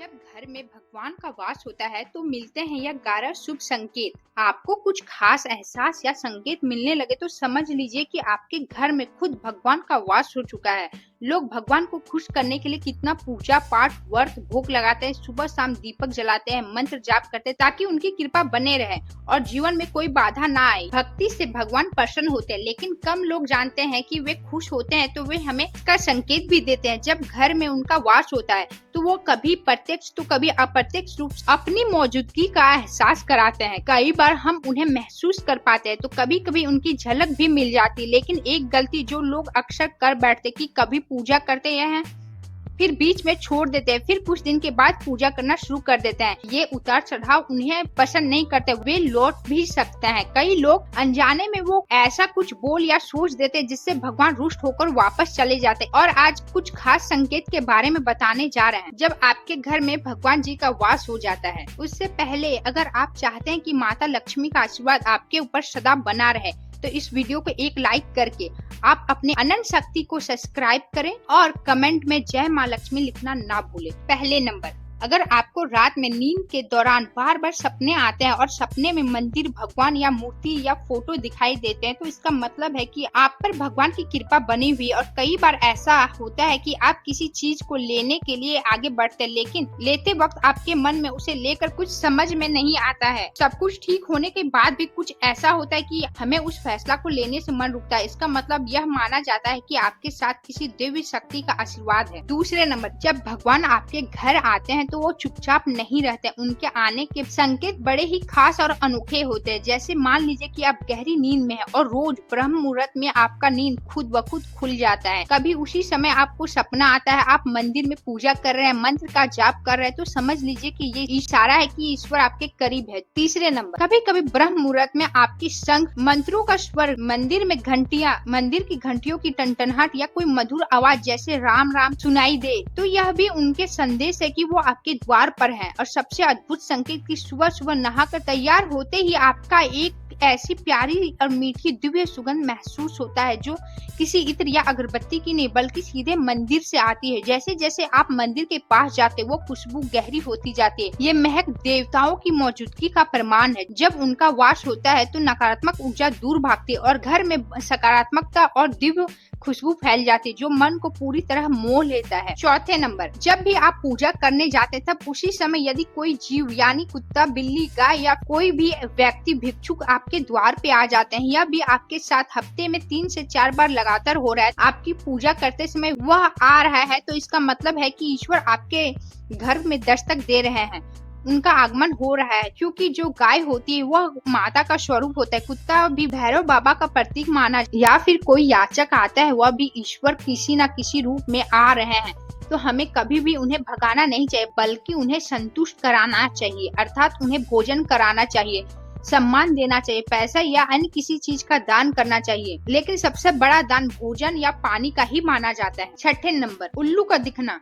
जब घर में भगवान का वास होता है तो मिलते हैं यह 11 शुभ संकेत। आपको कुछ खास एहसास या संकेत मिलने लगे तो समझ लीजिए कि आपके घर में खुद भगवान का वास हो चुका है। लोग भगवान को खुश करने के लिए कितना पूजा पाठ व्रत भोग लगाते हैं, सुबह शाम दीपक जलाते हैं, मंत्र जाप करते हैं ताकि उनकी कृपा बने रहे और जीवन में कोई बाधा ना आए। भक्ति से भगवान प्रसन्न होते हैं, लेकिन कम लोग जानते हैं कि वे खुश होते हैं तो वे हमें इसका संकेत भी देते हैं। जब घर में उनका वास होता है तो वो कभी प्रत्यक्ष तो कभी अप्रत्यक्ष रूप से अपनी मौजूदगी का एहसास कराते हैं। कई बार हम उन्हें महसूस कर पाते हैं तो कभी कभी उनकी झलक भी मिल जाती है। लेकिन एक गलती जो लोग अक्सर कर बैठते कि कभी पूजा करते हैं फिर बीच में छोड़ देते हैं, फिर कुछ दिन के बाद पूजा करना शुरू कर देते हैं। ये उतार चढ़ाव उन्हें पसंद नहीं करते, वे लौट भी सकते हैं। कई लोग अनजाने में वो ऐसा कुछ बोल या सोच देते हैं जिससे भगवान रुष्ट होकर वापस चले जाते हैं। और आज कुछ खास संकेत के बारे में बताने जा रहे हैं जब आपके घर में भगवान जी का वास हो जाता है। उससे पहले अगर आप चाहते हैं कि माता लक्ष्मी का आशीर्वाद आपके ऊपर सदा बना रहे तो इस वीडियो को एक लाइक करके आप अपने अनंत शक्ति को सब्सक्राइब करें और कमेंट में जय माँ लक्ष्मी लिखना ना भूलें। पहले नंबर, अगर आपको रात में नींद के दौरान बार बार सपने आते हैं और सपने में मंदिर, भगवान या मूर्ति या फोटो दिखाई देते हैं तो इसका मतलब है कि आप पर भगवान की कृपा बनी हुई है। और कई बार ऐसा होता है कि आप किसी चीज को लेने के लिए आगे बढ़ते हैं, लेकिन लेते वक्त आपके मन में उसे लेकर कुछ समझ में नहीं आता है। सब कुछ ठीक होने के बाद भी कुछ ऐसा होता है कि हमें उस फैसला को लेने से मन रुकता है। इसका मतलब यह माना जाता है कि आपके साथ किसी दिव्य शक्ति का आशीर्वाद है। दूसरे नंबर, जब भगवान आपके घर आते हैं तो वो चुपचाप नहीं रहते। उनके आने के संकेत बड़े ही खास और अनोखे होते हैं। जैसे मान लीजिए कि आप गहरी नींद में हैं और रोज ब्रह्म मुहूर्त में आपका नींद खुद ब खुद खुल जाता है। कभी उसी समय आपको सपना आता है आप मंदिर में पूजा कर रहे हैं, मंत्र का जाप कर रहे हैं, तो समझ लीजिए कि ये इशारा है कि ईश्वर आपके करीब है। तीसरे नंबर, कभी कभी ब्रह्म मुहूर्त में आपकी शंख, मंत्रों का स्वर, मंदिर में घंटियां, मंदिर की घंटियों की टनटनाहट या कोई मधुर आवाज जैसे राम राम सुनाई दे तो यह भी उनके संदेश है कि वो आपके द्वार पर है। और सबसे अद्भुत संकेत कि सुबह सुबह नहाकर तैयार होते ही आपका एक ऐसी प्यारी और मीठी दिव्य सुगंध महसूस होता है जो किसी इत्र या अगरबत्ती की नहीं बल्कि सीधे मंदिर से आती है। जैसे जैसे आप मंदिर के पास जाते वो खुशबू गहरी होती जाती है। ये महक देवताओं की मौजूदगी का प्रमाण है। जब उनका वास होता है तो नकारात्मक ऊर्जा दूर भागती है और घर में सकारात्मकता और दिव्य खुशबू फैल जाती है जो मन को पूरी तरह मोह लेता है। चौथे नंबर, जब भी आप पूजा करने जाते तब उसी समय यदि कोई जीव यानी कुत्ता, बिल्ली, गाय या कोई भी व्यक्ति भिक्षुक आपके द्वार पे आ जाते हैं, यह भी आपके साथ हफ्ते में 3 से 4 बार लगातार हो रहा है, आपकी पूजा करते समय वह आ रहा है तो इसका मतलब है कि ईश्वर आपके घर में दस्तक दे रहे हैं, उनका आगमन हो रहा है। क्योंकि जो गाय होती है वह माता का स्वरूप होता है, कुत्ता भी भैरव बाबा का प्रतीक माना, या फिर कोई याचक आता है वह भी ईश्वर किसी न किसी रूप में आ रहे हैं। तो हमें कभी भी उन्हें भगाना नहीं चाहिए बल्कि उन्हें संतुष्ट कराना चाहिए, अर्थात उन्हें भोजन कराना चाहिए, सम्मान देना चाहिए, पैसा या अन्य किसी चीज का दान करना चाहिए। लेकिन सबसे बड़ा दान भोजन या पानी का ही माना जाता है। छठे नंबर, उल्लू का दिखना।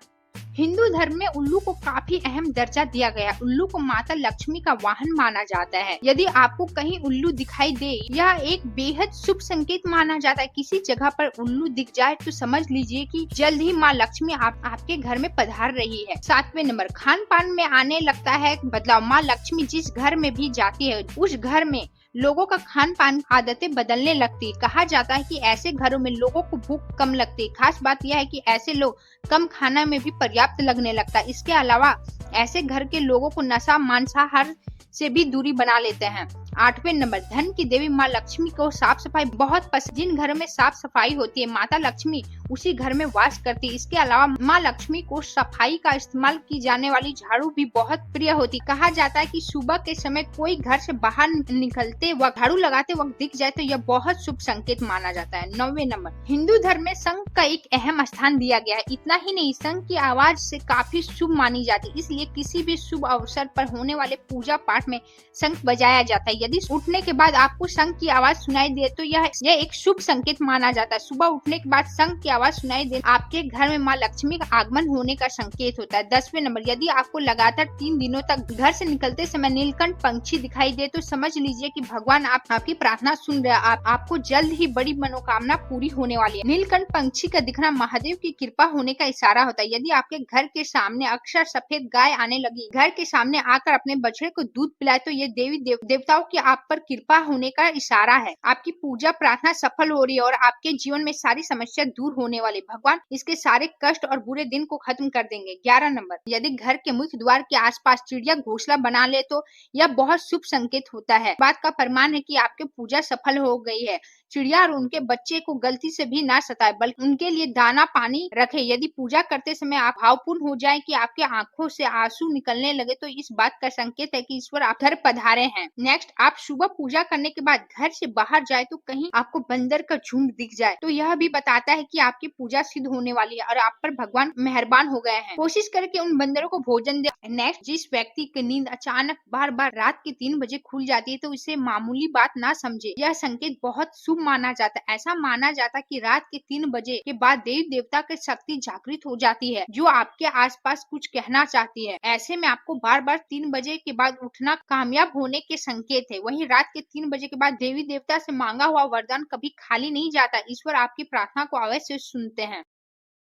हिंदू धर्म में उल्लू को काफी अहम दर्जा दिया गया। उल्लू को माता लक्ष्मी का वाहन माना जाता है। यदि आपको कहीं उल्लू दिखाई दे यह एक बेहद शुभ संकेत माना जाता है। किसी जगह पर उल्लू दिख जाए तो समझ लीजिए कि जल्द ही माँ लक्ष्मी आपके घर में पधार रही है। 7वें नंबर, खान पान में आने लगता है बदलाव। माँ लक्ष्मी जिस घर में भी जाती है उस घर में लोगों का खान पान आदतें बदलने लगती। कहा जाता है कि ऐसे घरों में लोगों को भूख कम लगती। खास बात यह है कि ऐसे लोग कम खाना में भी पर्याप्त लगने लगता है। इसके अलावा ऐसे घर के लोगों को नशा, मांसाहार से भी दूरी बना लेते हैं। 8वें नंबर, धन की देवी माँ लक्ष्मी को साफ सफाई बहुत पसंद। जिन घरों में साफ सफाई होती है माता लक्ष्मी उसी घर में वास करती है। इसके अलावा माँ लक्ष्मी को सफाई का इस्तेमाल की जाने वाली झाड़ू भी बहुत प्रिय होती। कहा जाता है कि सुबह के समय कोई घर से बाहर निकलते व झाड़ू लगाते वक्त दिख जाए तो यह बहुत शुभ संकेत माना जाता है। 9वें नंबर, हिंदू धर्म में शंख का एक अहम स्थान दिया गया है। इतना ही नहीं, शंख की आवाज से काफी शुभ मानी जाती है, इसलिए किसी भी शुभ अवसर पर होने वाले पूजा पाठ में शंख बजाया जाता है। यदि उठने के बाद आपको शंख की आवाज सुनाई दे तो यह एक शुभ संकेत माना जाता है। सुबह उठने के बाद शंख की आवाज सुनाई दे आपके घर में माँ लक्ष्मी का आगमन होने का संकेत होता है। 10वें नंबर, यदि आपको लगातार 3 दिनों तक घर से निकलते समय नीलकंठ पंछी दिखाई दे तो समझ लीजिए कि भगवान आपकी प्रार्थना सुन रहे हैं। आपको जल्द ही बड़ी मनोकामना पूरी होने वाली है। नीलकंठ पंछी का दिखना महादेव की कृपा होने का इशारा होता है। यदि आपके घर के सामने अक्सर सफेद गाय आने लगी, घर के सामने आकर अपने बछड़े को दूध पिलाए तो ये देवी देवताओं की आप पर कृपा होने का इशारा है। आपकी पूजा प्रार्थना सफल हो रही है और आपके जीवन में सारी समस्या दूर होने वाली। भगवान इसके सारे कष्ट और बुरे दिन को खत्म कर देंगे। 11 नंबर, यदि घर के मुख्य द्वार के आसपास चिड़िया घोंसला बना ले तो यह बहुत शुभ संकेत होता है। बात का प्रमाण है कि आपकी पूजा सफल हो गई है। चिड़िया और उनके बच्चे को गलती से भी ना सताए, बल्कि उनके लिए दाना पानी रखे। यदि पूजा करते समय आप भावपूर्ण हो जाए कि आपके आंखों से आंसू निकलने लगे तो इस बात का संकेत है कि ईश्वर आप घर पधारे हैं। नेक्स्ट, आप सुबह पूजा करने के बाद घर से बाहर जाए तो कहीं आपको बंदर का झुंड दिख जाए तो यह भी बताता है कि आपकी पूजा सिद्ध होने वाली है और आप पर भगवान मेहरबान हो गए हैं। कोशिश करके उन बंदरों को भोजन दे। नेक्स्ट, जिस व्यक्ति की नींद अचानक बार बार रात के 3 बजे खुल जाती है तो इसे मामूली बात ना समझे। यह संकेत बहुत शुभ माना जाता है। ऐसा माना जाता है कि रात के 3 बजे के बाद देवी देवता की शक्ति जागृत हो जाती है जो आपके आसपास कुछ कहना चाहती है। ऐसे में आपको बार बार 3 बजे के बाद उठना कामयाब होने के संकेत है। वहीं रात के 3 बजे के बाद देवी देवता से मांगा हुआ वरदान कभी खाली नहीं जाता। ईश्वर आपकी प्रार्थना को अवश्य सुनते हैं।